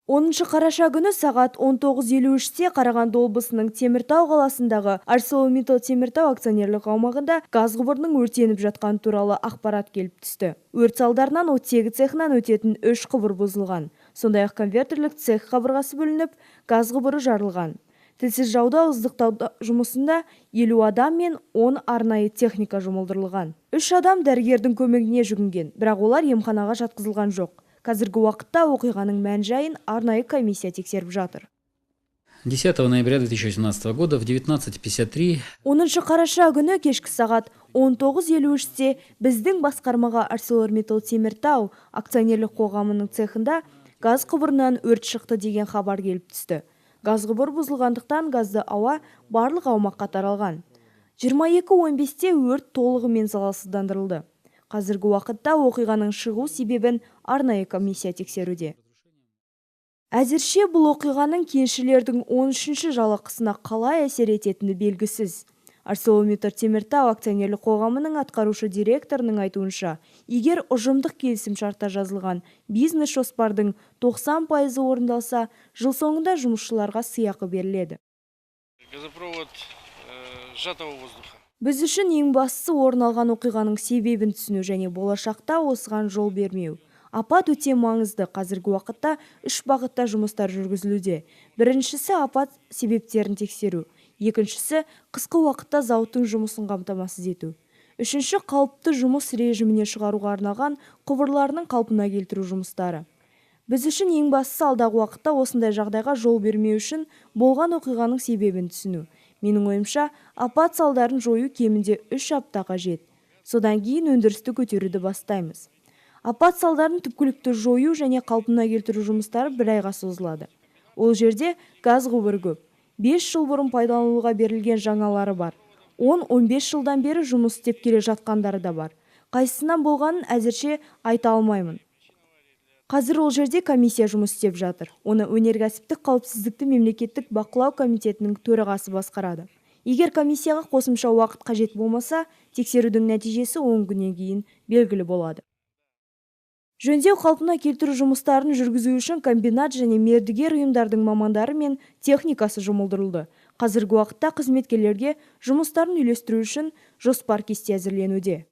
10 қараша күні сағат 19:53-те Қарағанды облысының Теміртау қаласындағы ArcelorMittal Теміртау акционерлік аумағында газ құбырының өртеніп жатқаны туралы ақпарат келіп түсті. Өрт салдарынан оттегі цехынан өтетін 3 құбыр бұзылған. Сондай-ақ конвертерлік цех қабырғасы бөлініп, газ құбыры жарылған. Тілсіз жауды ауыздықтау жұмысында 50 адам мен 10 арнайы техника жұмылдырылған. 3 адам дәрігердің көмегіне жүгінген, бірақ олар емханаға жатқызылған жоқ. Қазіргі уақытта оқиғаның мән-жайын арнайы комиссия тексеріп жатыр. 10 ноября 2018 года в 19:53 10 қараша күні кешкі сағат 19:53-те біздің басқармаға ArcelorMittal Теміртау акционерлік қоғамының цехында газ құбырынан өрт шықты деген хабар келіп түсті. Газ құбыры бұзылғандықтан газды ауа барлық аумаққа таралған. 22:15-те өрт толығымен залалсыздандырылды. Қазіргі уақытта оқиғаның шығу себебін арнайы комиссия тексеруде. Әзірше бұл оқиғаның кеншілердің 13-ші жалақысына қалай әсер ететіні белгісіз. ArcelorMittal Теміртау акционерлік қоғамының атқарушы директорының айтуынша, егер ұжымдық келісім-шартта жазылған бизнес жоспардың 90% орындалса, жыл соңында жұмысшыларға сыйақы беріледі. Газопровод сжатого воздуха. Біз үшін ең бастысы орын алған оқиғаның себебін түсіну және болашақта осыған жол бермеу. Апат өте маңызды. Қазіргі уақытта 3 бағытта жұмыстар жүргізілуде. Біріншісі апат себептерін тексеру. Екіншісі қысқы уақытта зауыттың жұмысын қамтамасыз ету. Үшінші қалыпты жұмыс режиміне шығаруға арналған құбырларының қалпына келтіру жұмыстары. Біз үшін ең бастысы алдағы уақытта осындай жағдайға жол бермеу үшін болған оқиғаның себебін түсіну. Менің ойымша, апат салдарын жою кемінде 3 апта қажет. Содан кейін өндірісті көтеруді бастаймыз. Апат салдарын түпкілікті жою және қалпына келтіру жұмыстары 1 айға созылады. Ол жерде газ құбыры көп. 5 жыл бұрын пайдалануға берілген жаңалары бар. 10-15 жылдан бері жұмыс істеп келе жатқандары да бар. Қайсысынан болғанын әзірше айта алмаймын. Қазір ол жерде комиссия жұмыс істеп жатыр. Оны өнеркәсіптік қауіпсіздікті мемлекеттік бақылау комитетінің төрағасы басқарады. Егер комиссияға қосымша уақыт қажет болмаса, тексерудің нәтижесі 10 күннен кейін белгілі болады. Жөндеу қалпына келтіру жұмыстарын жүргізу үшін комбинат және мердігер ұйымдардың мамандары мен техникасы жұмылдырылды. Қазіргі уақытта қызметкерлерге жұмыстарын үйлестіру үшін жоспар кесте әзірленуде.